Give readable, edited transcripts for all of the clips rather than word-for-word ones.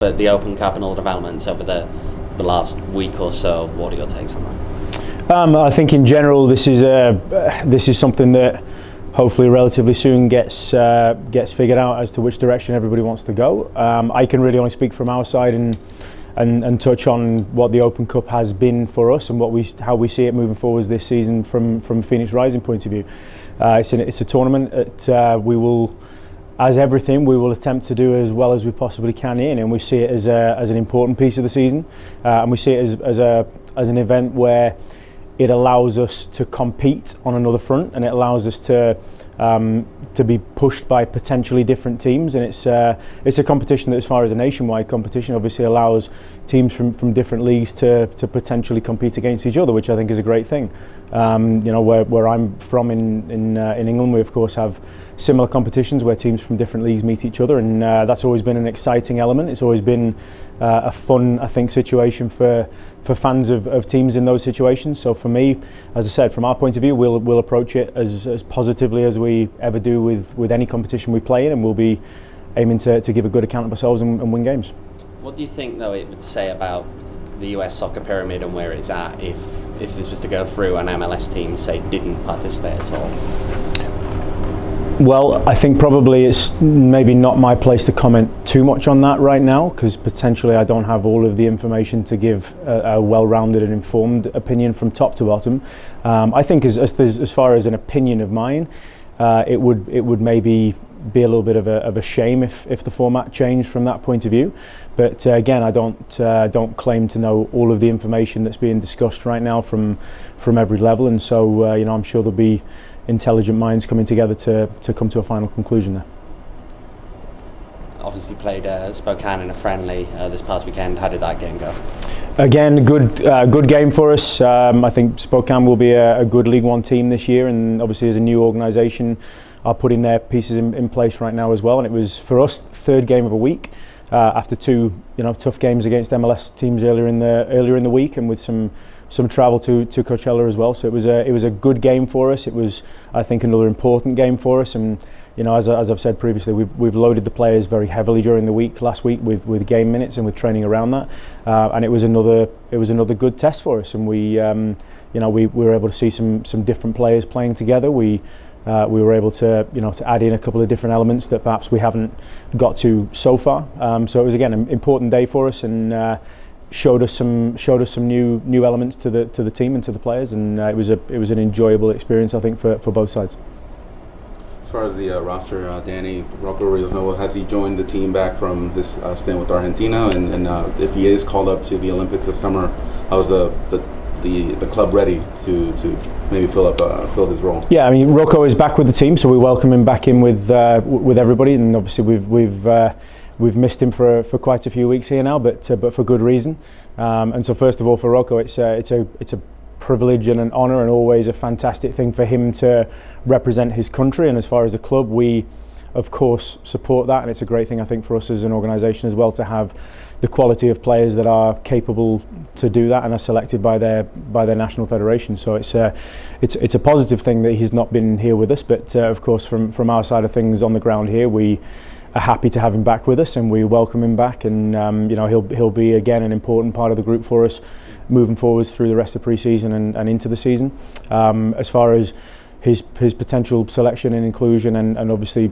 But the Open Cup and all the developments over the last week or so, what are your takes on that? I think in general this is something that hopefully relatively soon gets figured out as to which direction everybody wants to go. I can really only speak from our side and touch on what the Open Cup has been for us and how we see it moving forwards this season from Phoenix Rising point of view. It's a tournament that we will, as everything, we will attempt to do as well as we possibly can in, and we see it as an important piece of the season, and we see it as an event where it allows us to compete on another front, and it allows us to be pushed by potentially different teams, and it's a competition that, as far as a nationwide competition, obviously allows teams from different leagues to potentially compete against each other, which I think is a great thing. Where I'm from in England, we of course have similar competitions where teams from different leagues meet each other, and that's always been an exciting element. It's always been a fun, I think, situation for fans of teams in those situations. So for me, as I said, from our point of view, we'll approach it as positively as we ever do with any competition we play in, and we'll be aiming to give a good account of ourselves and win games. What do you think, though, it would say about the US soccer pyramid and where it's at if this was to go through and MLS teams, say, didn't participate at all? Well, I think probably it's maybe not my place to comment too much on that right now, because potentially I don't have all of the information to give a well-rounded and informed opinion from top to bottom. I think as far as an opinion of mine, it would maybe be a little bit of a shame if the format changed from that point of view. But again, I don't claim to know all of the information that's being discussed right now from every level, and so I'm sure there'll be intelligent minds coming together to come to a final conclusion there. Obviously played Spokane in a friendly this past weekend. How did that game go? Again, good game for us. I think Spokane will be a good League One team this year, and obviously as a new organisation are putting their pieces in place right now as well. And it was, for us, third game of a week after two tough games against MLS teams earlier in the week, and with some travel to Coachella as well. So it was a good game for us. It was, I think, another important game for us. And as I've said previously, we've loaded the players very heavily during the week last week with game minutes and with training around that. And it was another good test for us. And we were able to see some different players playing together. We were able to add in a couple of different elements that perhaps we haven't got to so far. So it was, again, an important day for us, and showed us some new elements to the team and to the players, and it was an enjoyable experience, I think, for both sides. As far as the roster, Danny Rocco, has he joined the team back from his stint with Argentina? And if he is called up to the Olympics this summer, how's the club ready to maybe fill his role? Yeah, I mean, Rocco is back with the team, so we welcome him back in with everybody, and obviously we've missed him for quite a few weeks here now, but for good reason. And so first of all, for Rocco, it's a privilege and an honour, and always a fantastic thing for him to represent his country. And as far as the club, we of course support that, and it's a great thing, I think, for us as an organisation as well, to have the quality of players that are capable to do that and are selected by their national federation. So it's a positive thing that he's not been here with us, but of course from our side of things on the ground here, we are happy to have him back with us, and we welcome him back, and he'll be again an important part of the group for us moving forwards through the rest of pre-season and into the season. As far as his potential selection and inclusion, and obviously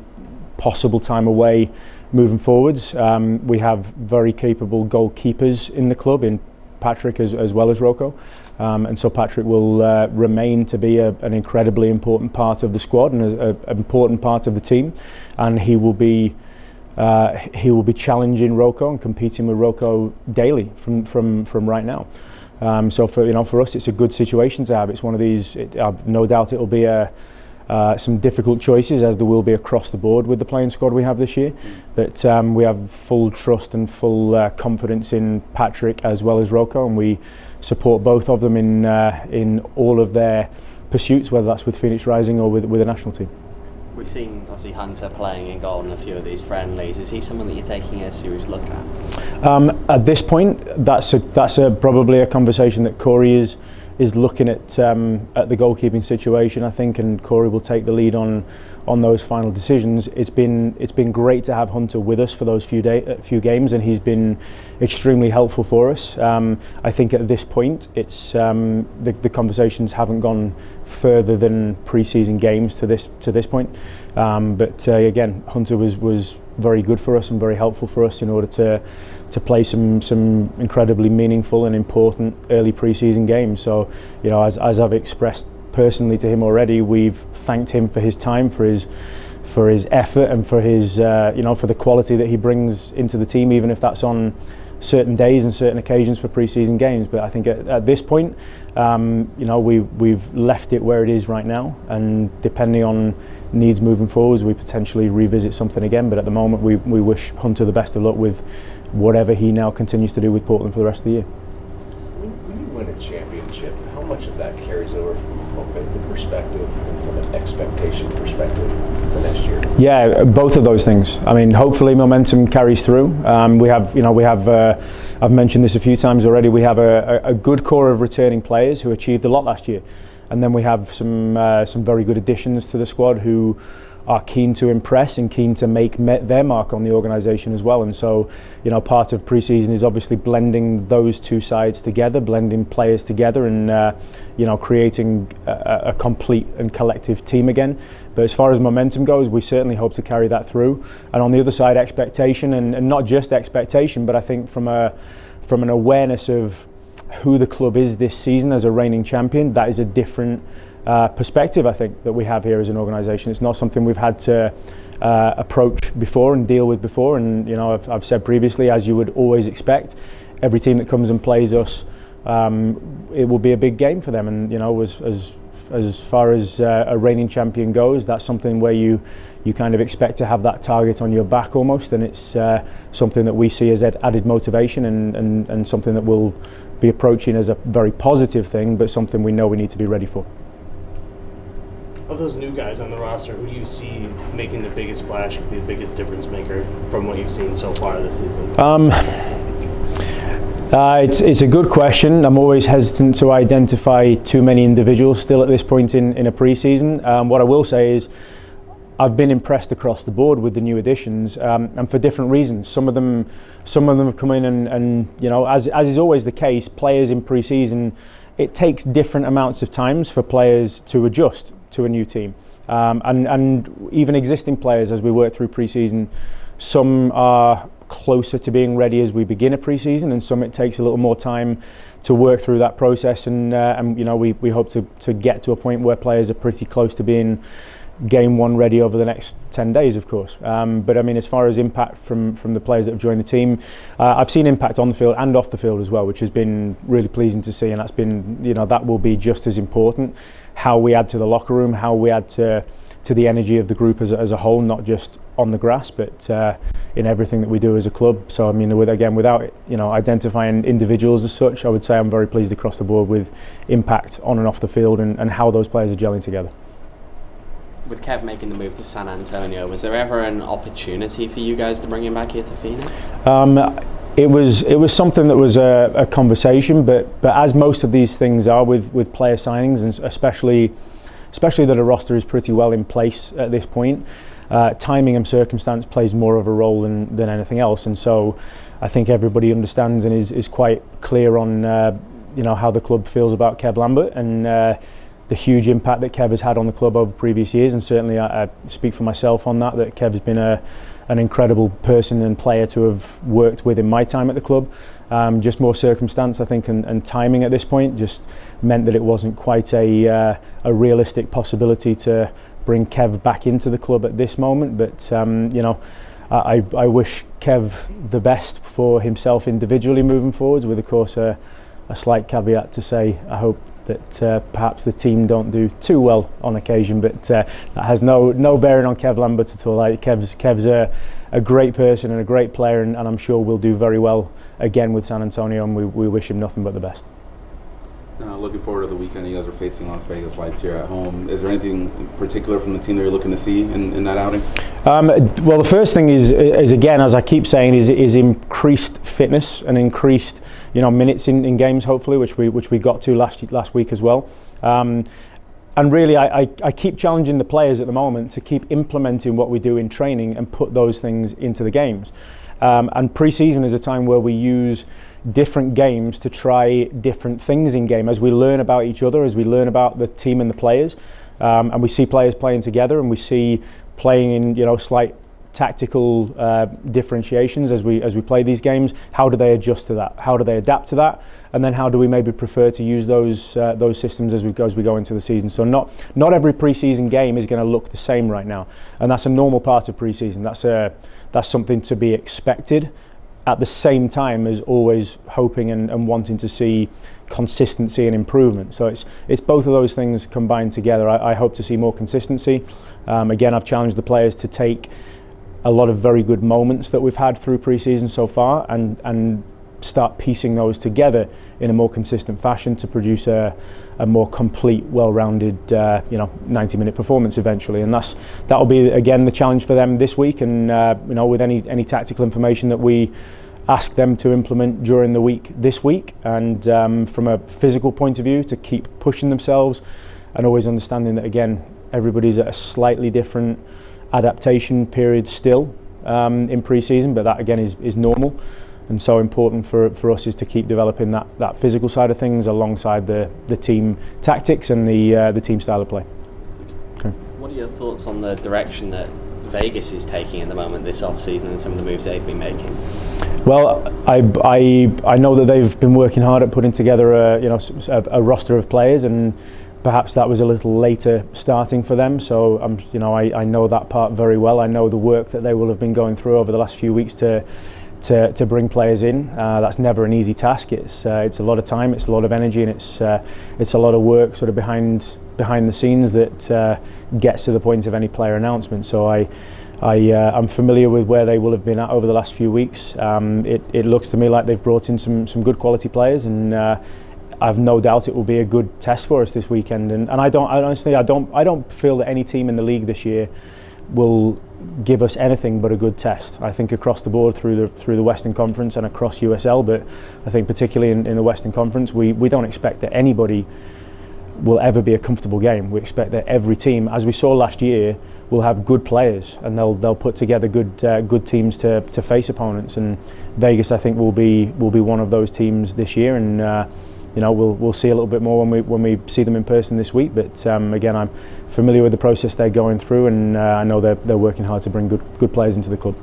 possible time away moving forwards, we have very capable goalkeepers in the club, in Patrick as well as Rocco, and so Patrick will remain to be an incredibly important part of the squad and an important part of the team, and he will be challenging Rocco and competing with Rocco daily from right now. So for us, it's a good situation to have. It's one of these. No doubt it'll be some difficult choices, as there will be across the board with the playing squad we have this year. But we have full trust and full confidence in Patrick as well as Rocco, and we support both of them in all of their pursuits, whether that's with Phoenix Rising or with the national team. We've seen obviously Hunter playing in goal in a few of these friendlies. Is he someone that you're taking a serious look at? At this point, that's probably a conversation that Corey is is looking at the goalkeeping situation, I think, and Corey will take the lead on those final decisions. It's been great to have Hunter with us for those few games, and he's been extremely helpful for us. I think at this point, it's the conversations haven't gone further than pre-season games to this point. But again, Hunter was very good for us and very helpful for us in order to play some incredibly meaningful and important early pre-season games. So, you know, as I've expressed personally to him already, we've thanked him for his time, for his effort, and for his for the quality that he brings into the team, even if that's on certain days and certain occasions for pre-season games. But I think at this point, we've left it where it is right now, and depending on needs moving forwards, we potentially revisit something again. But at the moment, we wish Hunter the best of luck with whatever he now continues to do with Portland for the rest of the year. When you win a championship, how much of that carries over from a momentum perspective and from an expectation perspective for next year? Yeah, both of those things. I mean, hopefully momentum carries through. We have I've mentioned this a few times already. We have a good core of returning players who achieved a lot last year, and then we have some very good additions to the squad who are keen to impress and keen to make their mark on the organisation as well. And so, you know, part of pre-season is obviously blending those two sides together, blending players together, and creating a complete and collective team again. But as far as momentum goes, we certainly hope to carry that through. And on the other side, expectation, and not just expectation, but I think from an awareness of who the club is this season as a reigning champion, that is a different perspective, I think, that we have here as an organisation. It's not something we've had to approach before and deal with before. And you know, I've said previously, as you would always expect, every team that comes and plays us, it will be a big game for them. And you know, as far as a reigning champion goes, that's something where you kind of expect to have that target on your back almost, and it's something that we see as added motivation and something that we'll be approaching as a very positive thing, but something we know we need to be ready for. Of those new guys on the roster, who do you see making the biggest splash, could be the biggest difference maker from what you've seen so far this season? It's a good question. I'm always hesitant to identify too many individuals still at this point in a pre-season. What I will say is I've been impressed across the board with the new additions, and for different reasons. Some of them have come in and you know, as is always the case, players in pre-season, it takes different amounts of times for players to adjust to a new team, and even existing players as we work through pre-season. Some are closer to being ready as we begin a pre-season, and some it takes a little more time to work through that process. And you know, we hope to get to a point where players are pretty close to being game one ready over the next 10 days, of course. But I mean, as far as impact from the players that have joined the team, I've seen impact on the field and off the field as well, which has been really pleasing to see. And that's been, you know, that will be just as important. How we add to the locker room, how we add to the energy of the group as a whole, not just on the grass, but in everything that we do as a club. So I mean, without identifying individuals as such, I would say I'm very pleased across the board with impact on and off the field and how those players are gelling together. With Kev making the move to San Antonio, was there ever an opportunity for you guys to bring him back here to Phoenix? It was something that was a conversation, but as most of these things are with player signings, and especially that a roster is pretty well in place at this point, timing and circumstance plays more of a role than anything else. And so I think everybody understands and is quite clear on how the club feels about Kev Lambert and the huge impact that Kev has had on the club over previous years. And certainly I speak for myself on that Kev's been an incredible person and player to have worked with in my time at the club. Just more circumstance, I think, and timing at this point just meant that it wasn't quite a realistic possibility to bring Kev back into the club at this moment. But I wish Kev the best for himself individually moving forwards, with of course a slight caveat to say I hope that perhaps the team don't do too well on occasion, but that has no bearing on Kev Lambert at all. Kev's a great person and a great player, and I'm sure we'll do very well again with San Antonio, and we wish him nothing but the best. Looking forward to the weekend. You guys are facing Las Vegas Lights here at home. Is there anything in particular from the team that you're looking to see in that outing? Well, the first thing is again, as I keep saying, is increased fitness and increased, minutes in games, hopefully, which we got to last week as well. And really, I keep challenging the players at the moment to keep implementing what we do in training and put those things into the games. And pre-season is a time where we use different games to try different things in game as we learn about each other, as we learn about the team and the players, and we see players playing together, and we see playing in slight tactical differentiations as we play these games. How do they adjust to that? How do they adapt to that? And then how do we maybe prefer to use those systems as we go into the season? So not every pre-season game is going to look the same right now, and that's a normal part of pre-season. That's something to be expected. At the same time as always hoping and wanting to see consistency and improvement. So it's both of those things combined together. I hope to see more consistency. Again, I've challenged the players to take a lot of very good moments that we've had through pre-season so far and start piecing those together in a more consistent fashion to produce a more complete, well-rounded 90-minute performance eventually. And that'll be again the challenge for them this week, and with any tactical information that we ask them to implement during the week this week, and from a physical point of view to keep pushing themselves, and always understanding that again everybody's at a slightly different adaptation period still in pre-season, but that again is normal. And so important for us is to keep developing that physical side of things alongside the team tactics and the team style of play. Okay. What are your thoughts on the direction that Vegas is taking at the moment this off-season and some of the moves they've been making? Well, I know that they've been working hard at putting together a roster of players, and perhaps that was a little later starting for them. So I know that part very well. I know the work that they will have been going through over the last few weeks to bring players in. That's never an easy task. It's a lot of time, it's a lot of energy, and it's a lot of work sort of behind the scenes that gets to the point of any player announcement. So I'm familiar with where they will have been at over the last few weeks. It looks to me like they've brought in some good quality players, and I've no doubt it will be a good test for us this weekend. And I don't feel that any team in the league this year will give us anything but a good test. I think across the board through the Western Conference and across USL, but I think particularly in the Western Conference, we don't expect that anybody will ever be a comfortable game. We expect that every team, as we saw last year, will have good players, and they'll put together good teams to face opponents. And Vegas, I think, will be one of those teams this year, and we'll see a little bit more when we see them in person this week. But again, I'm familiar with the process they're going through, and I know they're working hard to bring good players into the club.